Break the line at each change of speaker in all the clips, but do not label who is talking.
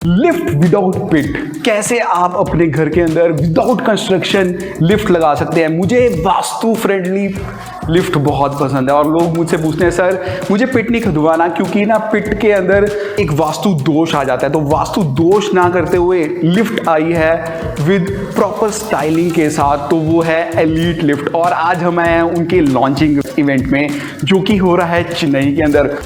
Lift without पिट, कैसे आप अपने घर के अंदर विदाउट कंस्ट्रक्शन लिफ्ट लगा सकते हैं। मुझे वास्तु फ्रेंडली लिफ्ट बहुत पसंद है और लोग मुझसे पूछते हैं सर मुझे पिट नहीं खुदवाना, क्योंकि ना पिट के अंदर एक वास्तु दोष आ जाता है। तो वास्तु दोष ना करते हुए लिफ्ट आई है विद प्रॉपर स्टाइलिंग के साथ, तो वो है एलीट लिफ्ट। और आज हम आए हैं उनके लॉन्चिंग इवेंट में जो कि हो रहा है चेन्नई के अंदर।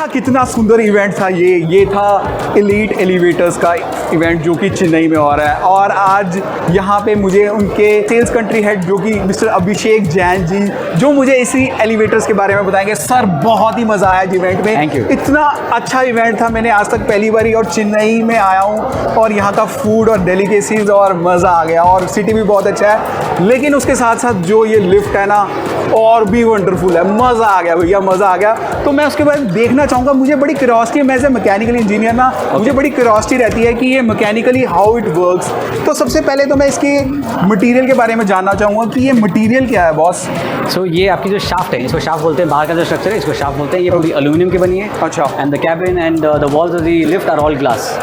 कितना सुंदर इवेंट था ये था एलीट एलिवेटर्स का इवेंट जो कि चेन्नई में हो रहा है। और आज यहाँ पे मुझे उनके सेल्स कंट्री हेड जो कि मिस्टर अभिषेक जैन जी जो मुझे इसी एलिवेटर्स के बारे में बताएंगे। सर बहुत ही मज़ा आया इवेंट में,
थैंक यू।
इतना अच्छा इवेंट था, मैंने आज तक पहली बार और चेन्नई में आया हूँ और यहाँ का फूड और डेलिकेसीज और मज़ा आ गया और सिटी भी बहुत अच्छा है। लेकिन उसके साथ साथ जो ये लिफ्ट है ना और भी वंडरफुल है, मज़ा आ गया भैया, मज़ा आ गया। तो मैं उसके बाद देखना चाहूँगा, मुझे बड़ी क्यूरियोसिटी है, मैं एज ए मैकेनिकल इंजीनियर ना मुझे बड़ी क्यूरियोसिटी रहती है कि ये मैकेनिकली हाउ इट वर्क्स। तो सबसे पहले तो मैं इसके मटेरियल के बारे में जानना चाहूँगा कि ये मटेरियल क्या है बॉस।
सो ये आपकी जो शाफ्ट है, इसको शाफ्ट बोलते हैं, बाहर का जो स्ट्रक्चर है इसको शाफ्ट बोलते हैं। ये पूरी एल्यूमिनियम की बनी है।
अच्छा।
And the cabin and the walls of the lift are all glass,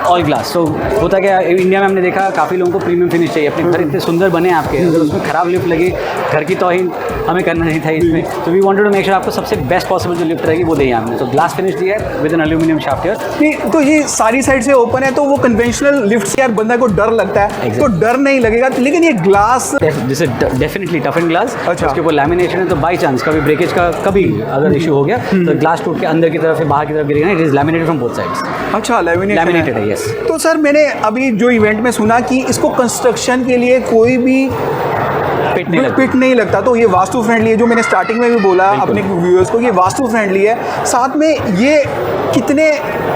all glass. तो होता क्या इंडिया में हमने देखा काफ़ी लोगों को प्रीमियम फिनिश चाहिए, अपने घर इतने सुंदर बने आपके, अगर उसमें ख़राब लिफ्ट लगी घर की तौहीन हमें करना नहीं था इसमें। तो we wanted to make sure आपको सबसे बेस्ट पॉसिबल जो लिफ्ट रहेगी वो दें हमने। तो ग्लास फिनिश दिया है with an aluminium shaft here.
नहीं तो ये सारी साइड से ओपन है, तो वो कन्वेंशनल लिफ्ट से यार बंदा को डर लगता है, तो डर नहीं लगेगा। लेकिन ये ग्लास
जैसे डेफिनेटली टफ एंड ग्लास।
अच्छा।
उसके ऊपर लैमिनेशन है, तो बाई चांस कभी ब्रेकेज का कभी अगर इशू हो गया तो ग्लास टूट के अंदर की तरफ या बाहर की तरफ गिरेगा। It is laminated from both sides.
अच्छा,
लैमिनेटेड है, यस।
तो सर मैंने अभी जो इवेंट में सुना कि इसको कंस्ट्रक्शन के लिए कोई भी पिट नहीं लगता, तो ये वास्तु फ्रेंडली है। जो मैंने स्टार्टिंग में भी बोला अपने व्यूअर्स को, ये वास्तु फ्रेंडली है। साथ में ये कितने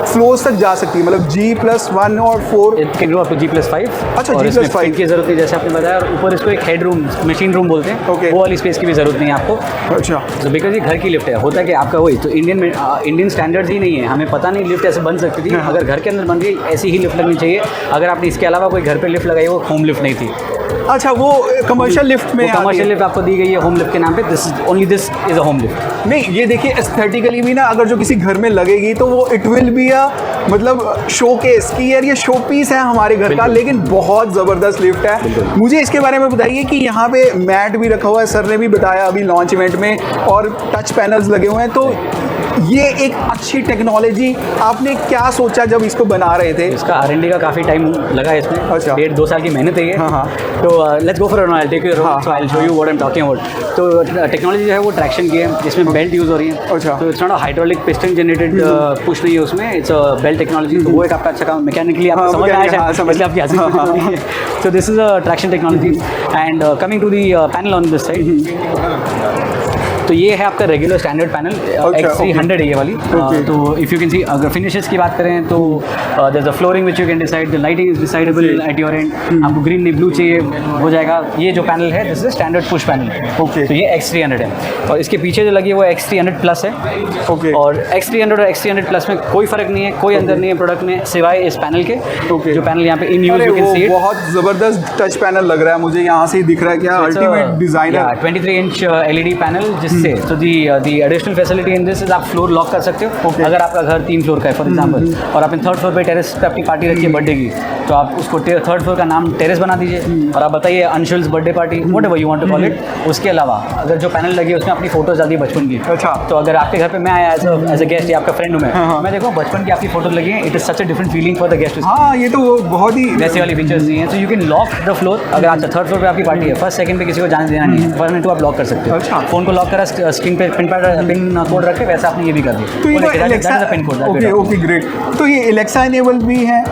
फ्लोर्स तक जा सकती है, मतलब G+1 और 4
can go up to G+5।
अच्छा,
और
G+5
इसमें की जरूरत है जैसे आपने बताया। और ऊपर इसको एक हेड रूम, मशीन रूम बोलते हैं।
Okay।
वो वाली स्पेस की भी जरूरत नहीं है आपको।
अच्छा।
तो बिकॉज ये घर की लिफ्ट है, होता है कि आपका वही तो इंडियन स्टैंडर्ड्स ही नहीं है, हमें पता नहीं लिफ्ट ऐसे बन सकती थी। अगर घर के अंदर बन रही ऐसी ही लिफ्ट लगनी चाहिए। अगर आपने इसके अलावा कोई घर पे लिफ्ट लगाई वो होम लिफ्ट नहीं थी।
अच्छा, वो कमर्शियल लिफ्ट में
कमर्शियल लिफ्ट आपको दी गई है होम लिफ्ट के नाम पे। This is a home lift.
नहीं, ये देखिए एस्थेटिकली भी ना अगर जो किसी घर में लगेगी तो वो इट विल बी अ मतलब शोकेस की यार ये शो पीस है हमारे घर का, लेकिन बहुत ज़बरदस्त लिफ्ट है। मुझे इसके बारे में बताइए कि यहाँ पे मैट भी रखा हुआ है, सर ने भी बताया अभी लॉन्च इवेंट में, और टच पैनल्स लगे हुए हैं। तो ये एक अच्छी टेक्नोलॉजी, आपने क्या सोचा जब इसको बना रहे थे?
इसका R&D का काफ़ी टाइम लगा है इसमें।
अच्छा।
1.5-2 साल की मेहनत है ये।
हाँ।
तो let's go for a I take you so I will show you what I am talking about. तो टेक्नोलॉजी जो है वो ट्रैक्शन की है, इसमें बेल्ट यूज़ हो रही है।
अच्छा।
तो it's not a hydraulic piston generated push नहीं है उसमें, इट्स अ बेल्ट टेक्नोलॉजी। तो वो एक आपका अच्छा काम मैकेनिकली आप समझ में आया, इसलिए आपकी हंसी हो रही है। So this is a traction technology and coming to the panel on this side। तो ये है आपका रेगुलर स्टैंडर्ड पैनल, X300 है ये वाली। तो इफ़ यू कैन सी अगर फिनिशेस की बात करें तो there is a flooring which you can decide, the lighting is decidable at your end. आपको ग्रीन नहीं ब्लू चाहिए हो जाएगा। ये जो पैनल है this is standard push panel.
Okay.
तो ये X300 है और इसके पीछे जो लगी है वो X300 प्लस है।
ओके।
और X300 और X300 प्लस में कोई फर्क नहीं है, कोई अंदर नहीं है प्रोडक्ट में सिवाय इस पैनल के। जो पैनल यहाँ पे in use you can see it.
बहुत ज़बरदस्त टच पैनल लग रहा है मुझे, यहाँ से ही दिख रहा है क्या ultimate designer.
23 inch LED panel जिससे तो the additional facility in this is आप फ्लोर लॉक कर सकते हो। अगर आपका घर 3 फ्लोर का है फॉर एग्जांपल और आपने 3rd फ्लोर पे टेरेस पे अपनी पार्टी रखी है बर्थडे की, तो आप उसको 3rd फ्लोर का नाम टेरेस बना दीजिए और आप बताइए Anshul's birthday party whatever you want to call it. उसके अलावा अगर जो पैनल लगी है उसमें अपनी फोटोज डाल दी बचपन की।
अच्छा।
तो अगर आपके घर पे मैं आया एज अ गेस्ट या आपका फ्रेंड हूँ मैं देखो बचपन की आपकी फोटो लगी है, it is such a different feeling for the guest.
हाँ, ये तो बहुत ही
वैसे वाली फीचर्स नहीं है। तो you can lock the floor. अगर आपका 3rd फ्लोर पे आपकी पार्टी है, 1st 2nd पे किसी को जाने देना नहीं है, 1 और 2 आप लॉक कर सकते हो।
अच्छा।
फोन को लॉक करा, स्क्रीन पे पिन कोड रखे, वैसे आपने ये भी कर दिया।
तो ये एलेक्सा, ओके ओके ग्रेट। तो ये एलेक्सा इनेबल भी है?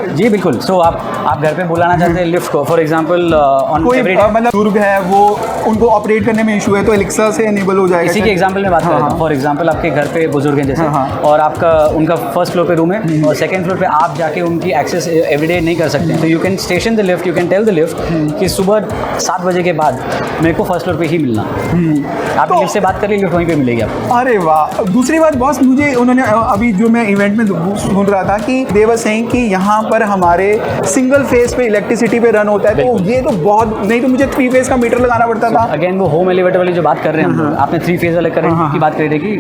जी बिल्कुल। सो आप घर पे बुलाना चाहते हैं लिफ्ट को, फॉर एग्जांपल ऑन
कोई मतलब बुजुर्ग है वो उनको ऑपरेट करने में इशू है तो एलेक्सा से इनेबल हो जाएगा।
इसी के एग्जांपल में बात कर रहा हूँ। फॉर एग्जांपल आपके घर पे बुजुर्ग हैं जैसे, और आपका उनका 1st फ्लोर पे रूम है और 2nd फ्लोर पे आप जाके उनकी एक्सेस एवरीडे नहीं कर सकते हैं। तो you can station the lift, you can tell the lift कि सुबह 7 बजे के बाद मेरे को 1st फ्लोर पे ही मिलना। आपने लिफ्ट से बात कर ली, लिफ्ट वहीं पे मिलेगी आपको।
अरे वाह। दूसरी बात बॉस, मुझे उन्होंने अभी जो मैं इवेंट में सुन रहा था कि दे वर सेइंग कि यहाँ पर हमारे सिंगल फेज पे इलेक्ट्रिसिटी पे रन होता है, तो ये तो बहुत, नहीं तो मुझे 3 फेज का मीटर लगाना पड़ता था।
अगेन वो होम एलिवेटर वाली जो बात कर रहे हैं हम लोग, आपने 3 फेज वाले करंट की बात करी थी कि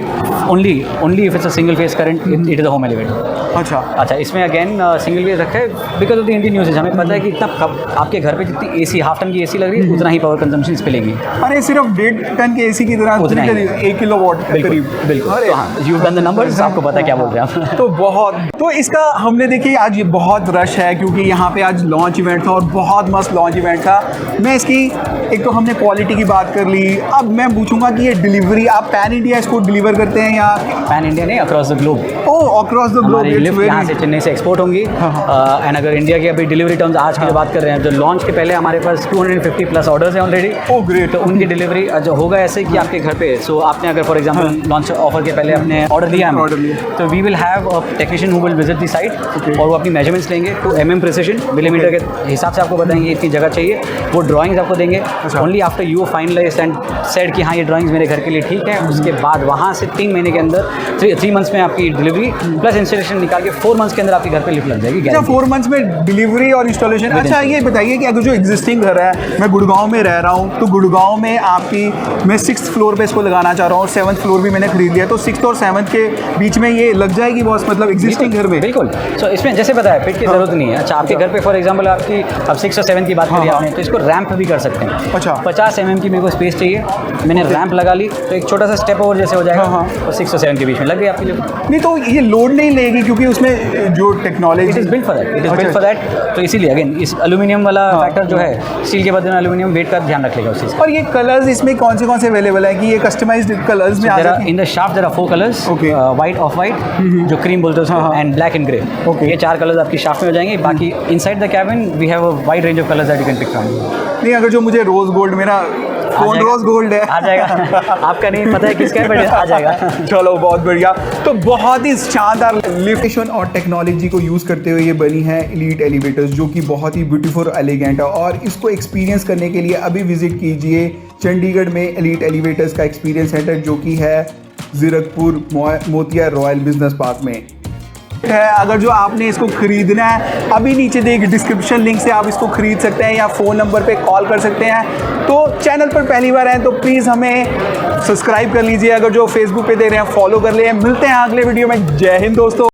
only if it's a single phase current it is a home elevator. अच्छा, इसमें अगेन सिंगल फेज रखा है because of the Indian usage. हमें पता है कि इतना आपके घर पे जितनी एसी हाफ टन की एसी लग रही है उतना ही पावर कंजम्पशन इस पे लेगी।
अरे सिर्फ 1.5 टन के एसी की तरह
उतना ही
1 किलोवाट करीब।
बिल्कुल। तो हाँ, यू डन द नंबर्स, आपको पता है क्या बोल रहे हैं आप।
तो बहुत, तो इसका हमने देखिए आज ये बहुत रश है क्योंकि यहाँ पे आज लॉन्च इवेंट था और बहुत मस्त लॉन्च इवेंट था। मैं इसकी एक तो हमने क्वालिटी की बात कर ली, अब मैं पूछूंगा कि ये डिलीवरी आप पैन इंडिया इसको डिलीवर करते हैं या
पैन इंडिया नहीं, across the globe.
Oh, across the globe.
Lift यहाँ से चेन्नई से एक्सपोर्ट होंगी। एंड अगर इंडिया की अभी डिलीवरी टर्म्स आज की जो बात कर रहे हैं, जो लॉन्च के पहले हमारे पास 250 प्लस ऑर्डर्स हैं ऑलरेडी।
Oh great.
तो उनकी डिलीवरी जो होगा ऐसे कि आपके घर पे, सो आपने अगर फॉर एग्जांपल लॉन्च ऑफर के पहले आपने ऑर्डर दिया हमें, तो we will have a technician who will visit the site और वो अपनी मेजरमेंट्स लेंगे टू mm प्रिसिजन, मिलीमीटर के हिसाब से आपको बताएंगे इतनी जगह चाहिए, वो ड्राइंग्स आपको देंगे। Only after you finalised and said कि हाँ ये ड्राइंग्स मेरे घर के लिए ठीक है, उसके बाद वहाँ से 3 महीने के अंदर 3 मंथ्स में आपकी डिलीवरी प्लस इंस्टॉलेशन निकाल के 4 मंथ्स के अंदर आपके घर पे लिफ्ट लग जाएगी।
अच्छा, 4 मंथ्स में डिलीवरी और इंस्टॉलेशन। अच्छा, ये बताइए कि अगर जो एग्जिस्टिंग घर है, मैं गुड़गांव में रह रहा हूँ, तो गुड़गांव में आपकी, मैं 6th फ्लोर पे इसको लगाना चाह रहा हूँ और 7th फ्लोर भी मैंने खरीद लिया, तो 6th और 7th के बीच में ये लग जाएगी बॉस, मतलब एग्जिस्टिंग घर में?
बिल्कुल। सो इसमें जैसे बताया पिट की जरूरत नहीं है। अच्छा, आपके घर पे फॉर एग्जांपल आपकी अब 6 और 7 की बात करी आपने, तो इसको रैंप भी कर सकते हैं।
अच्छा,
50 mm की मेरे को स्पेस चाहिए, मैंने रैंप लगा ली तो एक छोटा सा स्टेप ओवर जैसे हो जाएगा और 6 और 7 के बीच में लग गई आपकी लिफ्ट।
नहीं तो ये लोड नहीं लेगी क्योंकि उसमें जो technology
it is built for that, it is built for that. तो इसीलिए अगेन इस एल्यूमिनियम वाला फैक्टर जो है, स्टील के बदले में एल्यूमिनियम वेट का ध्यान रख लेगा उस चीज़ का।
और ये कलर्स इसमें कौन से अवेलेबल है कि ये कस्टमाइज्ड कलर्स में आ जाते हैं?
In the shaft there are 4 colours, white, off white, जो क्रीम बोलते हैं उसको, एंड ब्लैक एंड ग्रे। ये 4 कलर्स आपकी शाफ्ट में हो जाएंगे। बाकी inside the cabin we have a wide range of colours that you can pick from.
नहीं, अगर जो मुझे रोज गोल्ड, मेरा फोन रोज गोल्ड है,
आ जाएगा। आपका नहीं पता है किसका है, बट आ जाएगा।
चलो बहुत बढ़िया। तो बहुत ही शानदार लिफ्टेशन और टेक्नोलॉजी को यूज़ करते हुए ये बनी है एलीट एलिवेटर्स, जो कि बहुत ही ब्यूटीफुल एलिगेंट है। और इसको एक्सपीरियंस करने के लिए अभी विजिट कीजिए चंडीगढ़ में एलीट एलिवेटर्स का एक्सपीरियंस सेंटर, जो कि है जीरकपुर मोतिया रॉयल बिजनेस पार्क में है। अगर जो आपने इसको खरीदना है, अभी नीचे देख डिस्क्रिप्शन लिंक से आप इसको खरीद सकते हैं या फ़ोन नंबर पे कॉल कर सकते हैं। तो चैनल पर पहली बार आए तो प्लीज़ हमें सब्सक्राइब कर लीजिए, अगर जो फेसबुक पे दे रहे हैं फॉलो कर ले। मिलते हैं अगले वीडियो में। जय हिंद दोस्तों।